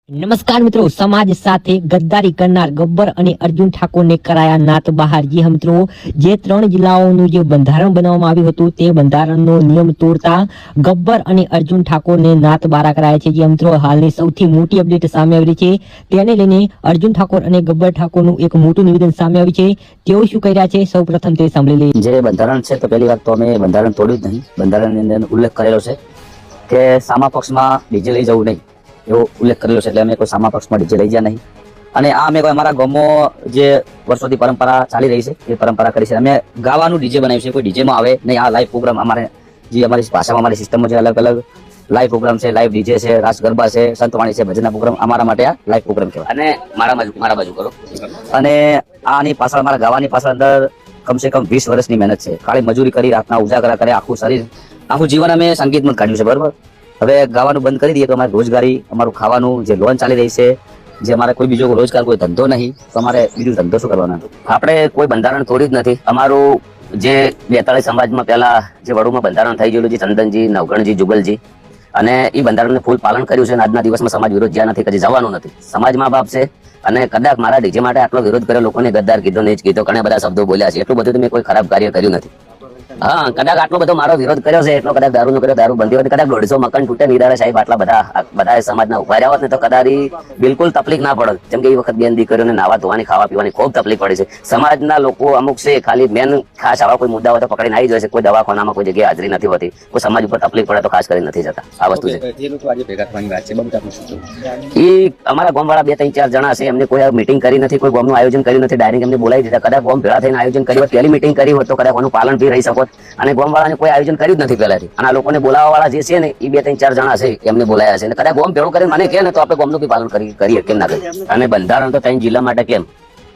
નમસ્કાર મિત્રો, સમાજ સાથે ગદ્દારી કરનાર ગબ્બર અને અર્જુન ઠાકોરને કરાયા નાત બહાર। જી હા મિત્રો, જે 3 જિલ્લાઓનું જે બંધારણ બનાવવામાં આવ્યું હતું તે બંધારણનો નિયમ તોડતા ગબ્બર અને અર્જુન ઠાકોરને નાત બહાર કરાયા છે। જે મિત્રો, હાલની સૌથી મોટી અપડેટ સામે આવી રહી છે, તેને લઈને અર્જુન ઠાકોર અને ગબ્બર ઠાકોરનું એક મોટું નિવેદન સામે આવ્યું છે। તેઓ શું કહી રહ્યા છે સૌપ્રથમ તે સાંભળી લઈએ। જે બંધારણ છે તો પહેલી વાત તો અમે બંધારણ તોડ્યું જ નહીં। બંધારણની અંદર ઉલ્લેખ કરેલો છે કે સામા પક્ષમાં ડીજે લઈ જવું નહીં, એવો ઉલ્લેખ કરેલો છે, એટલે અમે કોઈ સામા પક્ષમાં ડીજે લઈ ગયા નહીં। અને આ અમે કોઈ અમારા ગામમાં જે વર્ષોથી પરંપરા ચાલી રહી છે એ પરંપરા કરી છે। અમે ગાવાનું ડીજે બનાવ્યું છે, કોઈ ડીજેમાં આવે નહીં। આ લાઈવ પ્રોગ્રામ અમારે જે અમારી ભાષામાં અમારી સિસ્ટમમાં જે અલગ અલગ લાઈવ પ્રોગ્રામ છે, લાઈવ ડીજે છે, રાસ ગરબા છે, સંતવાણી છે, ભજનના પ્રોગ્રામ, અમારા માટે આ લાઈવ પ્રોગ્રામ કહેવાય। અને મારા બાજુ કરો। અને આની પાછળ મારા ગાવાની પાછળ અંદર કમસે કમ 20 વર્ષની મહેનત છે। કાળી મજૂરી કરી, રાતના ઉજાગરા કરે, આખું શરીર, આખું જીવન અમે સંગીતમાં કાઢ્યું છે, બરોબર। હવે ગાવાનું બંધ કરી દઈએ તો અમારી રોજગારી, અમારું ખાવાનું, જે લોન ચાલી રહી છે, જે અમારે કોઈ બીજો રોજગાર, કોઈ ધંધો નહીં, તો અમારે બીજું ધંધો શું કરવાનો? આપણે કોઈ બંધારણ તોડ્યું જ નથી। અમારું જે 42 સમાજમાં પહેલા જે વડુમાં બંધારણ થઈ ગયેલું છે, ચંદનજી, નવગણજી, જુગલજી, અને એ બંધારણને ફૂલ પાલન કર્યું છે। અને આજના દિવસમાં સમાજ વિરોધ જ્યાં નથી, કદી જવાનું નથી। સમાજ મા બાપ છે, અને કદાચ મારા ડીજે માટે આટલો વિરોધ કર્યો, લોકોને ગદ્દાર કીધો, નહીં કીધો, ઘણા બધા શબ્દો બોલ્યા છે, એટલું બધું તો મેં કોઈ ખરાબ કાર્ય કર્યું નથી। હા, કદાચ આટલો બધો મારો વિરોધ કર્યો છે, એટલો કદાચ દારૂ નો કર્યો, દારૂ બંધી હોય, કદાચ 150 મકાન તૂટે નિરાળે સાહેબ, આટલા બધા સમાજના ઉભા રહ્યા હોત ને તો કદાચ બિલકુલ તકલીફ ના પડત। જેમ કે એ વખત બેન દીકરીઓને નાવા ધોવાની, ખાવા પીવાની ખૂબ તકલીફ પડે છે। સમાજના લોકો અમુક છે, ખાલી મેન ખાસ આવા કોઈ મુદ્દા હોય તો પકડીને આવી જાય છે। કોઈ દવાખાનામાં કોઈ જગ્યાએ હાજરી નથી હોતી, કોઈ સમાજ ઉપર તકલીફ પડે તો ખાસ કરીને નથી જતા। આ વસ્તુ છે। એ અમારા ગામવાળા 2-3-4 જણા છે, એમને કોઈ મીટિંગ કરી નથી, કોઈ ગામનું આયોજન કર્યું નથી, ડાયરેક્ટ એમને બોલાવી દીધા। કદાચ ગામ ભેળા થઈને આયોજન કર્યું, પહેલી મીટિંગ કરી હોત તો કદાચ આનું પાલન બી રહી શકો। અને ગામવાળાને કોઈ આયોજન કર્યું જ નથી પહેલાથી, અને આ લોકોને બોલાવવા વાળા જે છે ને એ 2-3-4 જણા છે, એમને બોલાયા છે। અને કદાચ ગામ ભેળું કરીને મને કહે ને તો આપણે ગામનું બી પાલન કરીએ, કેમ ના કરીએ? અને બંધારણ તો 3 જિલ્લા માટે કેમ,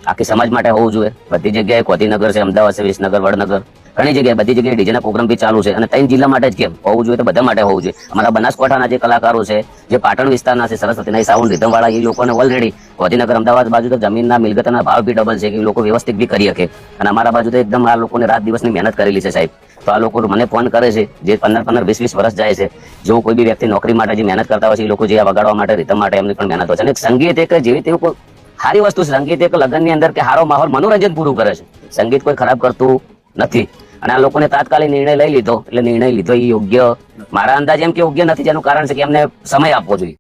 આખી સમાજ માટે હોવું જોઈએ। બધી જગ્યાએ ગાંધીનગર છે, અમદાવાદ છે, વિસનગર, વડનગર, ઘણી જગ્યાએ, બધી જગ્યાએ ડીજેના પ્રોગ્રામ બી ચાલુ છે, અને 3 જિલ્લા માટે જ કેમ હોવું જોઈએ? તો બધા માટે હોવું જોઈએ। અમારા બનાસકાંઠાના જે કલાકારો છે, જે પાટણ વિસ્તારના છે, સરસ્વતીના સાઉન્ડ રીધમ વાળા, એ લોકોને ઓલરેડી ગાંધીનગર, અમદાવાદ બાજુ તો જમીનના મિલકતના ભાવ બી ડબલ છે, કે એ લોકો વ્યવસ્થિત બી કરી શકે। અને અમારા બાજુ તો એકદમ આ લોકોને રાત દિવસની મહેનત કરેલી છે સાહેબ। તો આ લોકો મને ફોન કરે છે, જે 15-15, 20-20 વર્ષ જાય છે, જો કોઈ બી વ્યક્તિ નોકરી માટે જે મહેનત કરતા હોય છે, એ લોકો જે આ વગાડવા માટે, રીધમ માટે, એમની પણ મહેનત હોય છે। અને સંગીત એક જેવી તેવું સારી વસ્તુ છે। સંગીત એક લગ્નની અંદર કે સારો માહોલ, મનોરંજન પૂરું કરે છે। સંગીત કોઈ ખરાબ કરતું નથી। અને આ લોકોને તાત્કાલિક નિર્ણય લઈ લીધો, એટલે નિર્ણય લીધો એ યોગ્ય, મારા અંદાજે એમ કે યોગ્ય નથી, જેનું કારણ છે કે એમને સમય આપવો જોઈએ।